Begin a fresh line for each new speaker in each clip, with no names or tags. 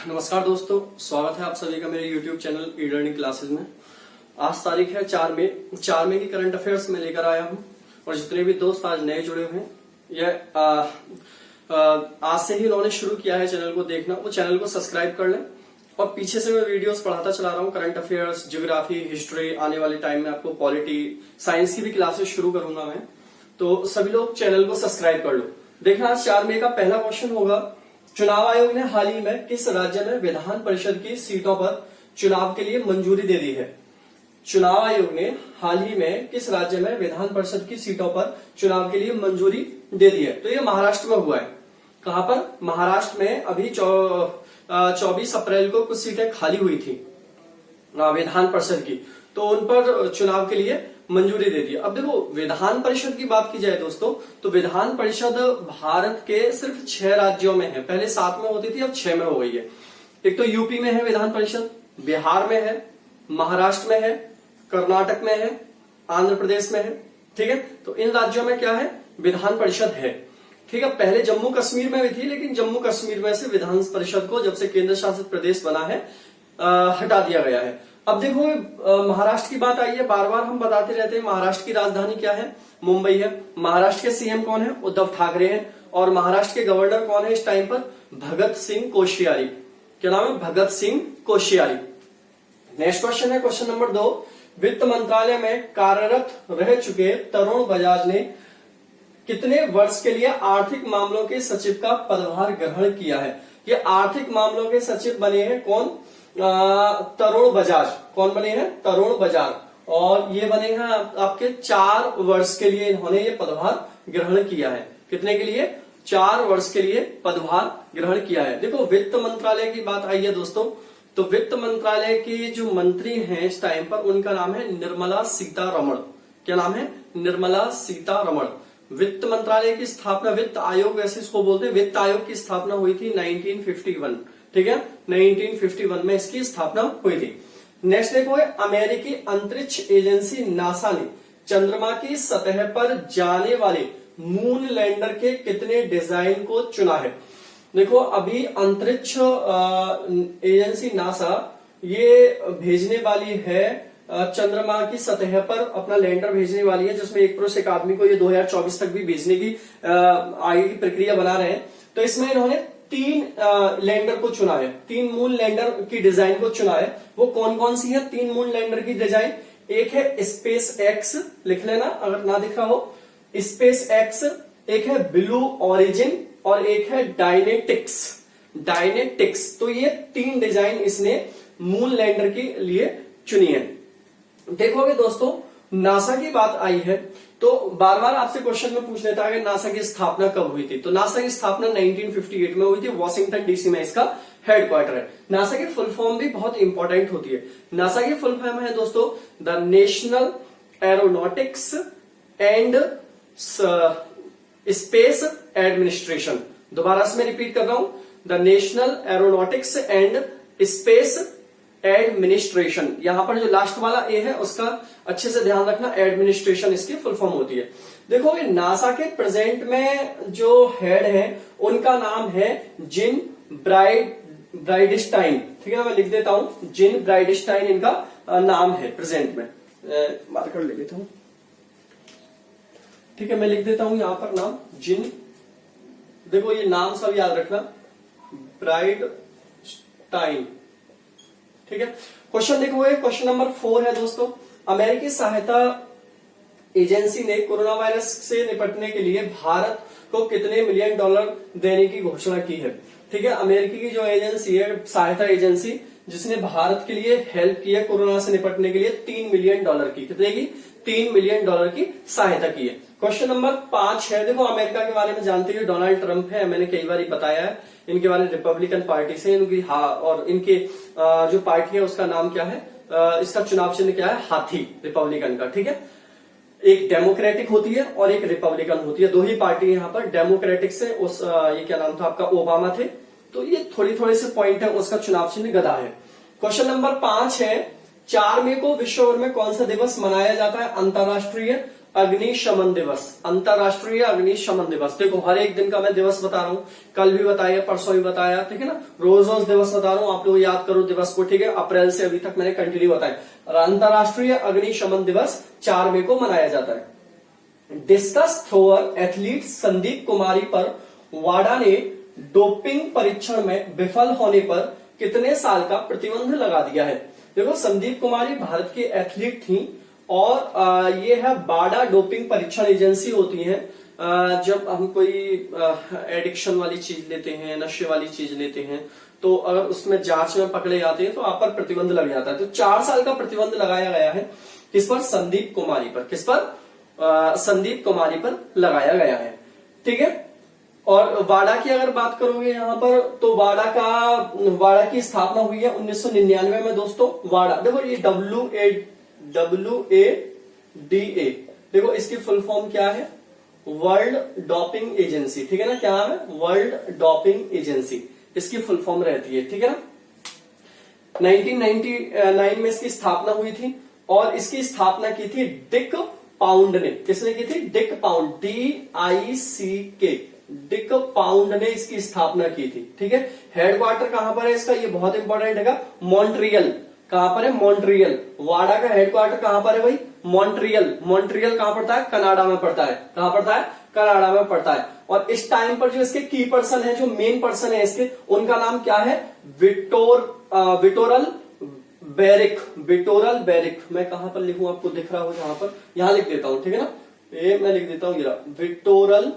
नमस्कार दोस्तों, स्वागत है आप सभी का मेरे YouTube channel e learning classes में। आज तारीख है 4 मई। 4 मई की करंट अफेयर्स में लेकर आया हूं और जितने भी दोस्त आज नए जुड़े हुए हैं, यह आज से ही उन्होंने शुरू किया है चैनल को देखना, वो चैनल को सब्सक्राइब कर लें। और पीछे से मैं वीडियोस पढ़ाता चला रहा हूँ, करंट अफेयर्स, ज्योग्राफी, हिस्ट्री, आने वाले टाइम में आपको पॉलिटी, साइंस की भी क्लासेस शुरू करूंगा मैं, तो सभी लोग चैनल को सब्सक्राइब कर लो। देखना, आज 4 मई का पहला क्वेश्चन होगा, चुनाव आयोग ने हाल ही में किस राज्य में विधान परिषद की सीटों पर चुनाव के लिए मंजूरी दे दी है? चुनाव आयोग ने हाल ही में किस राज्य में विधान परिषद की सीटों पर चुनाव के लिए मंजूरी दे दी है? तो ये महाराष्ट्र में हुआ है। कहां पर? महाराष्ट्र में अभी 24 अप्रैल को कुछ सीटें खाली हुई थी विधान परिषद की, तो उन पर चुनाव के लिए मंजूरी दे दी। अब देखो, विधान परिषद की बात की जाए दोस्तों, तो विधान परिषद भारत के सिर्फ 6 राज्यों में है। पहले 7 में होती थी, अब 6 में हो गई है। एक तो यूपी में है विधान परिषद, बिहार में है, महाराष्ट्र में है, कर्नाटक में है, आंध्र प्रदेश में है। ठीक है, तो इन राज्यों में क्या है? विधान परिषद है। ठीक है, पहले जम्मू कश्मीर में भी थी, लेकिन जम्मू कश्मीर में से विधान परिषद को जब से केंद्र शासित प्रदेश बना है हटा दिया गया है। अब देखो, महाराष्ट्र की बात आई है, बार बार हम बताते रहते हैं। महाराष्ट्र की राजधानी क्या है? मुंबई है। महाराष्ट्र के सीएम कौन है? उद्धव ठाकरे हैं। और महाराष्ट्र के गवर्नर कौन है इस टाइम पर? भगत सिंह कोश्यारी। क्या नाम है? भगत सिंह कोश्यारी। नेक्स्ट क्वेश्चन है क्वेश्चन नंबर 2। वित्त मंत्रालय में कार्यरत रह चुके तरुण बजाज ने कितने वर्ष के लिए आर्थिक मामलों के सचिव का पदभार ग्रहण किया है? ये आर्थिक मामलों के सचिव बने हैं कौन? तरुण बजाज। कौन बने हैं? तरुण बजाज। और ये बने हैं आपके 4 वर्ष के लिए इन्होंने ये पदभार ग्रहण किया है। कितने के लिए? 4 वर्ष के लिए पदभार ग्रहण किया है। देखो, वित्त मंत्रालय की बात आई है दोस्तों, तो वित्त मंत्रालय की जो मंत्री हैं इस टाइम पर, उनका नाम है निर्मला सीतारमण। क्या नाम है? निर्मला सीतारमण। वित्त मंत्रालय की स्थापना, वित्त आयोग वैसे इसको बोलते हैं, वित्त आयोग की स्थापना हुई थी 1951। ठीक है, 1951 में इसकी स्थापना हुई थी। नेक्स्ट देखो, अमेरिकी अंतरिक्ष एजेंसी नासा ने चंद्रमा की सतह पर जाने वाले मून लैंडर के कितने डिजाइन को चुना है? देखो, अभी अंतरिक्ष एजेंसी नासा ये भेजने वाली है चंद्रमा की सतह पर अपना लैंडर भेजने वाली है, जिसमें एक पुरुष एक आदमी को ये 2024 तक भी भेजने की आगे की प्रक्रिया बना रहे हैं। तो इसमें इन्होंने 3 लैंडर को चुना है, 3 मून लैंडर की डिजाइन को चुना है। वो कौन कौन सी है 3 मून लैंडर की डिजाइन? एक है स्पेस एक्स, लिख लेना अगर ना दिख रहा हो, स्पेस एक्स। एक है ब्लू ओरिजिन और एक है डायनेटिक्स। डायनेटिक्स। तो ये 3 डिजाइन इसने मून लैंडर के लिए चुनी है। देखोगे दोस्तों, नासा की बात आई है तो बार बार आपसे क्वेश्चन में पूछ लेता है कि नासा की स्थापना कब हुई थी? तो नासा की स्थापना 1958 में हुई थी। वॉशिंगटन डीसी में इसका हेडक्वार्टर है। नासा की फुल फॉर्म भी बहुत इंपॉर्टेंट होती है। नासा की फुल फॉर्म है दोस्तों the national aeronautics and space administration. दोबारा से मैं रिपीट कर रहा हूं, the national aeronautics and space administration. यहां पर जो लास्ट वाला ए है उसका अच्छे से ध्यान रखना, एडमिनिस्ट्रेशन इसकी फुल फॉर्म होती है। देखो, नासा के प्रेजेंट में जो हेड है उनका नाम है जिन ब्राइडस्टाइन। ठीक है, मैं लिख देता हूं, जिन ब्राइडस्टाइन इनका नाम है प्रेजेंट में। मार्कर ले लेता हूं। ठीक है, मैं लिख देता हूं यहां पर नाम जिन। देखो, ये नाम सब याद रखना, ब्राइडस्टाइन। ठीक है, क्वेश्चन देखो, क्वेश्चन नंबर 4 है दोस्तों। अमेरिकी सहायता एजेंसी ने कोरोना वायरस से निपटने के लिए भारत को कितने मिलियन डॉलर देने की घोषणा की है? ठीक है, अमेरिकी की जो एजेंसी है, सहायता एजेंसी, जिसने भारत के लिए हेल्प की है कोरोना से निपटने के लिए 3 मिलियन डॉलर की, कितने की? 3 मिलियन डॉलर की सहायता की है। क्वेश्चन नंबर 5 है। देखो, अमेरिका के बारे में जानते हैं, डोनाल्ड ट्रंप है, मैंने कई बार बताया है इनके बारे में। रिपब्लिकन पार्टी से इनकी और इनके जो पार्टी है उसका नाम क्या है? इसका चुनाव चिन्ह क्या है? हाथी, रिपब्लिकन का। ठीक है, एक डेमोक्रेटिक होती है और एक रिपब्लिकन होती है, 2 ही पार्टी यहाँ पर। डेमोक्रेटिक से ये क्या नाम था आपका? ओबामा थे। तो ये थोड़े से पॉइंट है, उसका चुनाव चिन्ह गधा है। क्वेश्चन नंबर 5 है, 4 मई को विश्व भर में कौन सा दिवस मनाया जाता है? अंतर्राष्ट्रीय अग्निशमन दिवस, अंतरराष्ट्रीय अग्निशमन दिवस। देखो हर एक दिन का मैं दिवस बता रहा हूं, कल भी बताया, परसों भी बताया, ठीक है ना। रोज रोज दिवस बता रहा हूं, आप लोग याद करो दिवस को, ठीक है। अप्रैल से अभी तक मैंने कंटिन्यू बताया। और अंतरराष्ट्रीय अग्निशमन दिवस 4 मई को मनाया जाता है। Discuss thrower athlete Sandeep Kumari पर वाडा ने डोपिंग परीक्षण में विफल होने पर कितने साल का प्रतिबंध लगा दिया है। देखो संदीप कुमारी भारत की एथलीट थी और ये है वाडा डोपिंग परीक्षण एजेंसी होती है। जब हम कोई एडिक्शन वाली चीज लेते हैं, नशे वाली चीज लेते हैं, तो अगर उसमें जांच में पकड़े जाते हैं तो आप पर प्रतिबंध लग जाता है। तो 4 साल का प्रतिबंध लगाया गया है किस पर, संदीप कुमारी पर। किस पर, संदीप कुमारी पर लगाया गया है, ठीक है। और वाडा की अगर बात करोगे यहां पर, तो वाडा की स्थापना हुई है 1999 में दोस्तों। वाडा देखो ये WADA, देखो इसकी फुल फॉर्म क्या है, वर्ल्ड डोपिंग एजेंसी, ठीक है ना। क्या है, वर्ल्ड डोपिंग एजेंसी, इसकी फुल फॉर्म रहती है, ठीक है ना। 1999 में इसकी स्थापना हुई थी और इसकी स्थापना की थी डिक पाउंड ने। किसने की थी, Dick pound, DICK, Dick pound ने इसकी स्थापना की थी, ठीक है। हेडक्वार्टर कहां पर है इसका, ये बहुत इंपॉर्टेंट है, मॉन्ट्रियल। कहां पर है, मॉन्ट्रियल। वाडा का हेडक्वार्टर कहां पर है भाई, मॉन्ट्रियल। मॉन्ट्रियल कहां पड़ता है, कनाडा में पड़ता है। कहां पड़ता है, कनाडा में पड़ता है। और इस टाइम पर जो इसके की पर्सन है, जो मेन पर्सन है इसके, उनका नाम क्या है, विटोरल बेरिक। विटोरल बेरिक, मैं कहां पर लिखूं, आपको दिख रहा हो जहां पर, यहां लिख देता हूं, ठीक है ना। ये मैं लिख देता हूं, विटोरल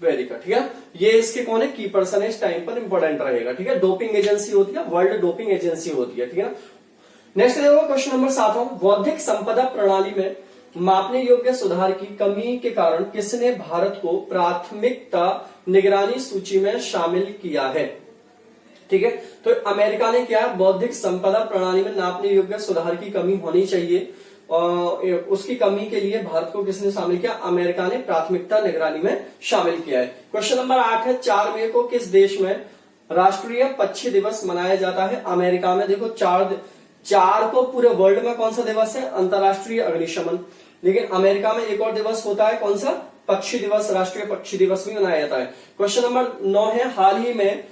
बेरिक, ठीक है। ये इसके कौन है, की पर्सन है, इस टाइम पर इंपॉर्टेंट रहेगा, ठीक है। डोपिंग एजेंसी होती है, वर्ल्ड डोपिंग एजेंसी होती है, ठीक है ना। नेक्स्ट देखो क्वेश्चन नंबर 7, बौद्धिक संपदा प्रणाली में मापने योग्य सुधार की कमी के कारण किसने भारत को प्राथमिकता निगरानी सूची में शामिल किया है, ठीक है। तो अमेरिका ने क्या, बौद्धिक संपदा प्रणाली में नापने योग्य सुधार की कमी होनी चाहिए, और उसकी कमी के लिए भारत को किसने शामिल किया, अमेरिका ने प्राथमिकता निगरानी में शामिल किया है। क्वेश्चन नंबर 8 है, 4 मई को किस देश में राष्ट्रीय पक्षी दिवस मनाया जाता है, अमेरिका में। देखो 4 को पूरे वर्ल्ड में कौन सा दिवस है, अंतरराष्ट्रीय अग्निशमन। लेकिन अमेरिका में एक और दिवस होता है, कौन सा, पक्षी दिवस, राष्ट्रीय पक्षी दिवस भी मनाया जाता है। क्वेश्चन नंबर 9 है, हाल ही में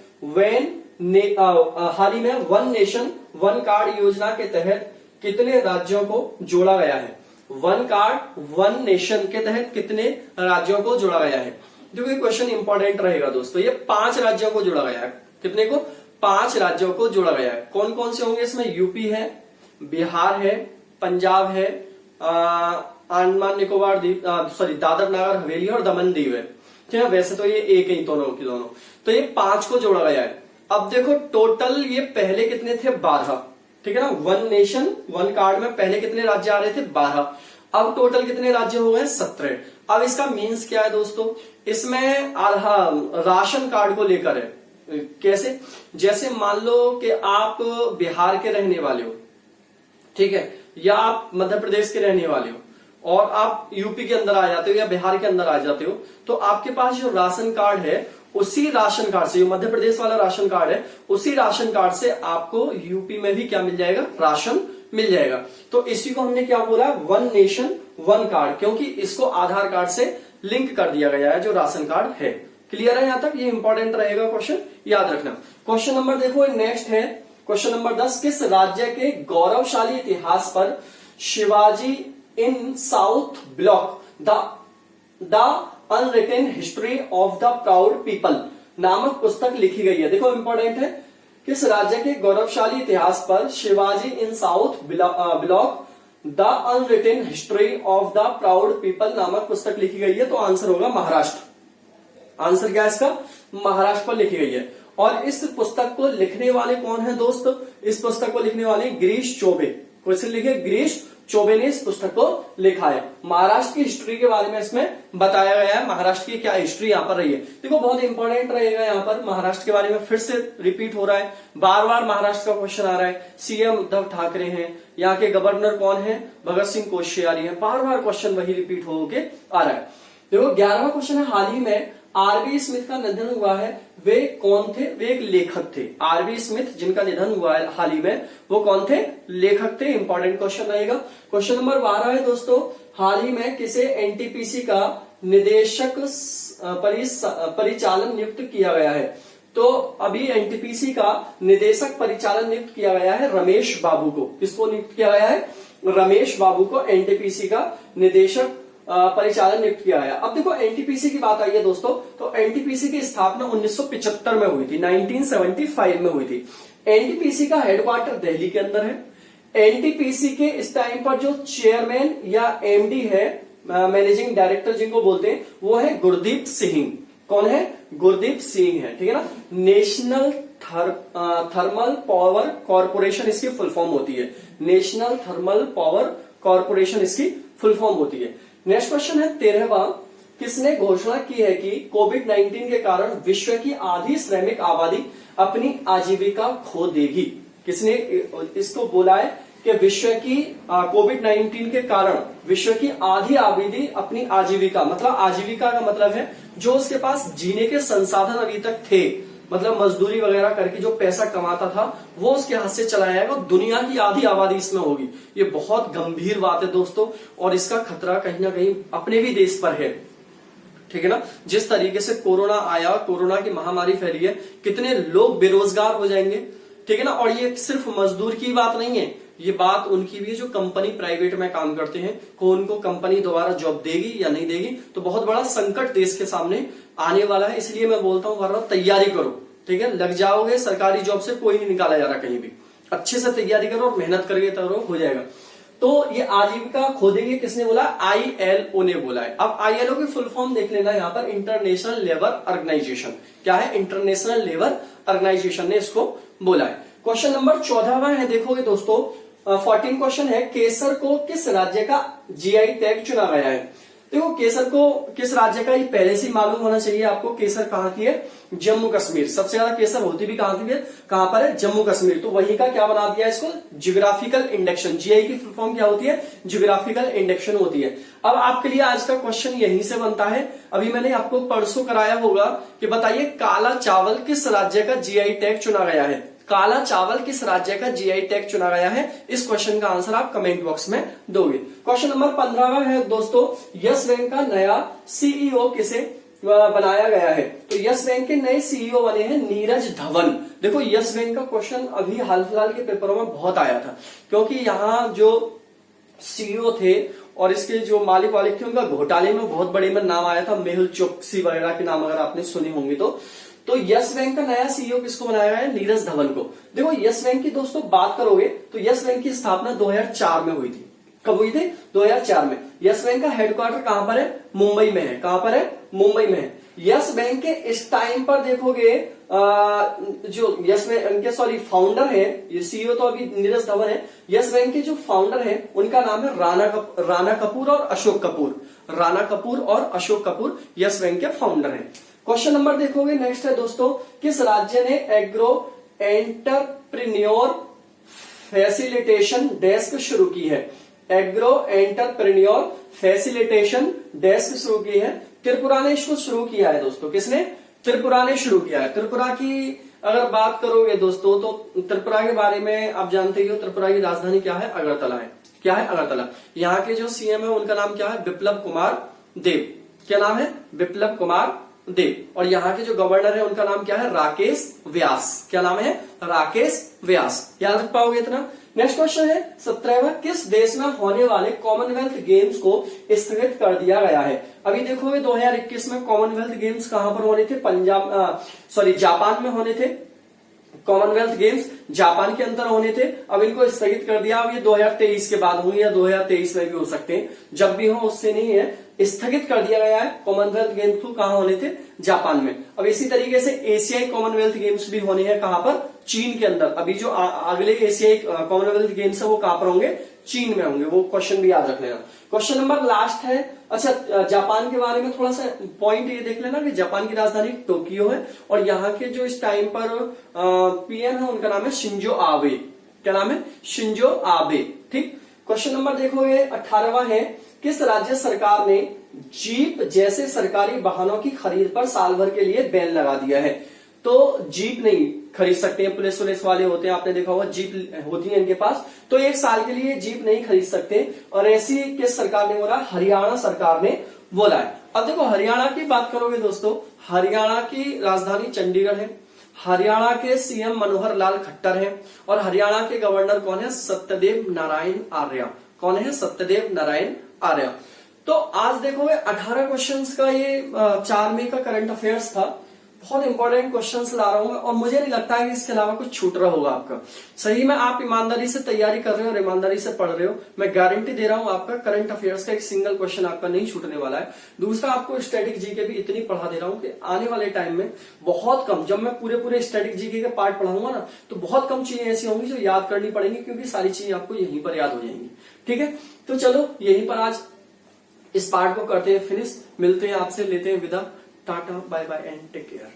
वन नेशन वन कार्ड योजना के तहत कितने राज्यों को जोड़ा गया है। वन कार्ड वन नेशन के तहत कितने राज्यों को जोड़ा गया है। देखो ये क्वेश्चन इंपॉर्टेंट रहेगा दोस्तों। ये 5 राज्यों को जोड़ा गया है। कितने को, 5 राज्यों को जोड़ा गया है। कौन कौन से होंगे इसमें, यूपी है, बिहार है, पंजाब है, अंडमान निकोबार द्वीप, दादर नगर हवेली और दमन दीव है, ठीक है। वैसे तो ये एक ही दोनों की दोनों, तो ये 5 को जोड़ा गया है। अब देखो टोटल ये पहले कितने थे, 12, ठीक है ना। वन नेशन वन कार्ड में पहले कितने राज्य आ रहे थे, 12। अब टोटल कितने राज्य हो गए, 17। अब इसका मीन्स क्या है दोस्तों, इसमें राशन कार्ड को लेकर है। कैसे, जैसे मान लो कि आप बिहार के रहने वाले हो, ठीक है, या आप मध्य प्रदेश के रहने वाले हो और आप यूपी के अंदर आ जाते हो या बिहार के अंदर आ जाते हो, तो आपके पास जो राशन कार्ड है, उसी राशन कार्ड से, जो मध्य प्रदेश वाला राशन कार्ड है, उसी राशन कार्ड से आपको यूपी में भी क्या मिल जाएगा, राशन मिल जाएगा। तो इसी को हमने क्या बोला, वन नेशन वन कार्ड, क्योंकि इसको आधार कार्ड से लिंक कर दिया गया है जो राशन कार्ड है। क्लियर है यहां तक, ये इंपॉर्टेंट रहेगा क्वेश्चन, याद रखना। क्वेश्चन नंबर देखो नेक्स्ट है, क्वेश्चन नंबर 10, किस राज्य के गौरवशाली इतिहास पर Shivaji in South Block the unwritten history of the proud people नामक पुस्तक लिखी गई है। देखो इंपॉर्टेंट है, किस राज्य के गौरवशाली इतिहास पर Shivaji in South Block the unwritten history of the proud people नामक पुस्तक लिखी गई है। तो आंसर होगा महाराष्ट्र। आंसर क्या है इसका, महाराष्ट्र पर लिखी गई है। और इस पुस्तक को लिखने वाले कौन है दोस्त, इस पुस्तक को लिखने वाले गिरीश चौबे। क्वेश्चन लिखे, गिरीश चौबे ने इस पुस्तक को लिखा है। महाराष्ट्र की हिस्ट्री के बारे में इसमें बताया गया है, महाराष्ट्र की क्या हिस्ट्री यहाँ पर रही है। देखो बहुत इंपॉर्टेंट रहेगा यहाँ पर, महाराष्ट्र के बारे में फिर से रिपीट हो रहा है, बार बार महाराष्ट्र का क्वेश्चन आ रहा है। सीएम उद्धव ठाकरे हैं, यहाँ के गवर्नर कौन है, भगत सिंह कोश्यारी है, बार बार क्वेश्चन वही रिपीट होके आ रहा है। देखो 11वां क्वेश्चन है, हाल ही में आरबी स्मिथ का निधन हुआ है, वे कौन थे? वे एक लेखक थे। आरबी स्मिथ जिनका निधन हुआ है हाल ही में, वो कौन थे? लेखक थे। इंपॉर्टेंट क्वेश्चन रहेगा। क्वेश्चन नंबर 12 है दोस्तों, हाल ही में किसे एनटीपीसी का निदेशक परिचालन नियुक्त किया गया है? तो अभी एनटीपीसी का निदेशक परिचालन नियुक्त किया गया है रमेश बाबू को। किसको नियुक्त किया गया है? रमेश बाबू को एनटीपीसी का निदेशक परिचालन नियुक्त किया गया। अब देखो एनटीपीसी की बात आई है दोस्तों, तो एनटीपीसी की स्थापना 1975 में हुई थी, 1975 में हुई थी। एनटीपीसी का हेडक्वार्टर दिल्ली के अंदर है। एनटीपीसी के इस टाइम पर जो चेयरमैन या एमडी है, मैनेजिंग डायरेक्टर जिनको बोलते हैं, वो है गुरदीप सिंह। कौन है? गुरदीप सिंह है, ठीक है ना। नेशनल थर्मल पावर कॉर्पोरेशन इसकी फुल फॉर्म होती है। नेशनल थर्मल पावर कॉर्पोरेशन इसकी फुल फॉर्म होती है। नेक्स्ट क्वेश्चन है 13वां, किसने घोषणा की है कि कोविड-19 के कारण विश्व की आधी श्रमिक आबादी अपनी आजीविका खो देगी? किसने इसको बोला है कि विश्व की कोविड-19 के कारण विश्व की आधी आबादी अपनी आजीविका, मतलब आजीविका का मतलब है जो उसके पास जीने के संसाधन अभी तक थे, मतलब मजदूरी वगैरह करके जो पैसा कमाता था वो उसके हाथ से चला जाएगा, दुनिया की आधी आबादी इसमें होगी। ये बहुत गंभीर बात है दोस्तों, और इसका खतरा कहीं ना कहीं अपने भी देश पर है, ठीक है ना। जिस तरीके से कोरोना आया, कोरोना की महामारी फैली है, कितने लोग बेरोजगार हो जाएंगे, ठीक है ना। और ये सिर्फ मजदूर की बात नहीं है, ये बात उनकी भी जो कंपनी प्राइवेट में काम करते हैं, को उनको कंपनी दोबारा जॉब देगी या नहीं देगी, तो बहुत बड़ा संकट देश के सामने आने वाला है। इसलिए मैं बोलता हूं वरना तैयारी करो, ठीक है। लग जाओगे, सरकारी जॉब से कोई नहीं निकाला जा रहा कहीं भी। अच्छे से तैयारी करो और मेहनत करके करो, हो जाएगा। तो ये आजीविका खो देंगे, किसने बोला? आईएलओ ने बोला है। अब आईएलओ की फुल फॉर्म देख लेना यहाँ पर, इंटरनेशनल लेबर ऑर्गेनाइजेशन। क्या है? इंटरनेशनल लेबर ऑर्गेनाइजेशन ने इसको बोला है। क्वेश्चन नंबर 14वां है, देखोगे दोस्तों 14 क्वेश्चन है, केसर को किस राज्य का जीआई टैग चुना गया है? देखो केसर को किस राज्य का, ये पहले से ही मालूम होना चाहिए आपको। केसर कहाँ की है? जम्मू कश्मीर। सबसे ज्यादा केसर होती भी कहाँ की है? कहाँ पर है? जम्मू कश्मीर। तो वही का क्या बना दिया इसको? Geographical induction. जीआई की फुल फॉर्म क्या होती है? जियोग्राफिकल इंडेक्शन होती है। अब आपके लिए आज का क्वेश्चन यहीं से बनता है। अभी मैंने आपको परसों कराया होगा कि बताइए काला चावल किस राज्य का जीआई टैग चुना गया है? काला चावल किस राज्य का जीआई टैग चुना गया है? इस क्वेश्चन का आंसर आप कमेंट बॉक्स में दोगे। क्वेश्चन नंबर 15वां है दोस्तों, यस बैंक का नया सीईओ किसे बनाया गया है? तो यस बैंक के नए सीईओ बने हैं नीरज धवन। देखो यस बैंक का क्वेश्चन अभी हाल फिलहाल के पेपरों में बहुत आया था, क्योंकि यहाँ जो सीईओ थे और इसके जो मालिक वालिक थे, उनका घोटाले में बहुत बड़े में नाम आया था, मेहुल चोकसी वगैरह के नाम अगर आपने सुनी होंगी तो यस बैंक का नया सीईओ किसको बनाया गया है? नीरज धवन को। देखो यस बैंक की दोस्तों बात करोगे तो यस बैंक की स्थापना 2004 में हुई थी। कब हुई थी? 2004 में। यस बैंक का हेडक्वार्टर कहां पर है? मुंबई में है। कहां पर है? मुंबई में है। यस बैंक के इस टाइम पर देखोगे जो यस बैंक के फाउंडर है, ये सीईओ तो अभी नीरज धवन है। यस बैंक के जो फाउंडर है उनका नाम है राणा कपूर और अशोक कपूर। राणा कपूर और अशोक कपूर यस बैंक के फाउंडर है। क्वेश्चन नंबर देखोगे नेक्स्ट है दोस्तों, किस राज्य ने एग्रो एंटरप्रेन्योर फैसिलिटेशन डेस्क शुरू की है? एग्रो एंटरप्रेन्योर फैसिलिटेशन डेस्क शुरू की है। त्रिपुरा ने इसको शुरू किया है दोस्तों। किसने? त्रिपुरा ने शुरू किया है। त्रिपुरा की अगर बात करोगे दोस्तों तो त्रिपुरा के बारे में आप जानते ही हो, त्रिपुरा की राजधानी क्या है? अगरतला है। क्या है? अगरतला। यहाँ के जो सीएम है उनका नाम क्या है? बिप्लब कुमार देव। क्या नाम है? बिप्लब कुमार देव। और यहाँ के जो गवर्नर है उनका नाम क्या है? राकेश व्यास। क्या नाम है? राकेश व्यास। याद रख पाओगे इतना। नेक्स्ट क्वेश्चन है 17वां, किस देश में होने वाले कॉमनवेल्थ गेम्स को स्थगित कर दिया गया है? अभी देखोगे 2021 में कॉमनवेल्थ गेम्स कहां पर होने थे? जापान में होने थे। कॉमनवेल्थ गेम्स जापान के अंदर होने थे, अब इनको स्थगित कर दिया। अब ये 2023 के बाद होंगे या 2023 में भी हो सकते हैं, जब भी हो उससे नहीं है, स्थगित कर दिया गया है। कॉमनवेल्थ गेम्स को कहां होने थे? जापान में। अब इसी तरीके से एशियाई कॉमनवेल्थ गेम्स भी होने हैं कहां पर? चीन के अंदर। अभी जो अगले एशियाई कॉमनवेल्थ गेम्स है वो कहां पर होंगे? चीन में होंगे। वो क्वेश्चन भी याद रख लेना। क्वेश्चन नंबर लास्ट है, अच्छा जापान के बारे में थोड़ा सा पॉइंट ये देख लेना कि जापान की राजधानी टोक्यो है और यहाँ के जो इस टाइम पर पीएम है उनका नाम है शिंजो आबे। क्या नाम है? Shinzo Abe. ठीक। क्वेश्चन नंबर देखोगे 18वां है, किस राज्य सरकार ने जीप जैसे सरकारी वाहनों की खरीद पर साल भर के लिए बैन लगा दिया है? तो जीप नहीं खरीद सकते हैं, पुलिस वाले होते हैं, आपने देखा होगा जीप होती है इनके पास, तो एक साल के लिए जीप नहीं खरीद सकते। और ऐसी किस सरकार ने बोला? हरियाणा सरकार ने बोला है। अब देखो हरियाणा की बात करोगे दोस्तों, हरियाणा की राजधानी चंडीगढ़ है, हरियाणा के सीएम मनोहर लाल खट्टर हैं, और हरियाणा के गवर्नर कौन है? सत्यदेव नारायण आर्य। कौन है? सत्यदेव नारायण आर्य। तो आज देखोगे 18 क्वेश्चंस का ये 4 मई का करंट अफेयर्स था। बहुत इंपॉर्टेंट क्वेश्चंस ला रहा हूं मैं, और मुझे नहीं लगता है कि इसके अलावा कुछ छूट रहा होगा आपका। सही में आप ईमानदारी से तैयारी कर रहे हो और ईमानदारी से पढ़ रहे हो, मैं गारंटी दे रहा हूं आपका करंट अफेयर्स का एक सिंगल क्वेश्चन आपका नहीं छूटने वाला है। दूसरा, आपको स्टैटिक जीके भी इतनी पढ़ा दे रहा हूं कि आने वाले टाइम में बहुत कम, जब मैं पूरे स्टैटिक जीके के पार्ट पढ़ाऊंगा ना, तो बहुत कम चीजें ऐसी होंगी जो याद करनी पड़ेंगी, क्योंकि सारी चीजें आपको यहीं पर याद हो जाएंगी। ठीक है, तो चलो यहीं पर आज इस पार्ट को करते हैं फिनिश। मिलते हैं आपसे, लेते हैं विदा। Tata bye bye and take care.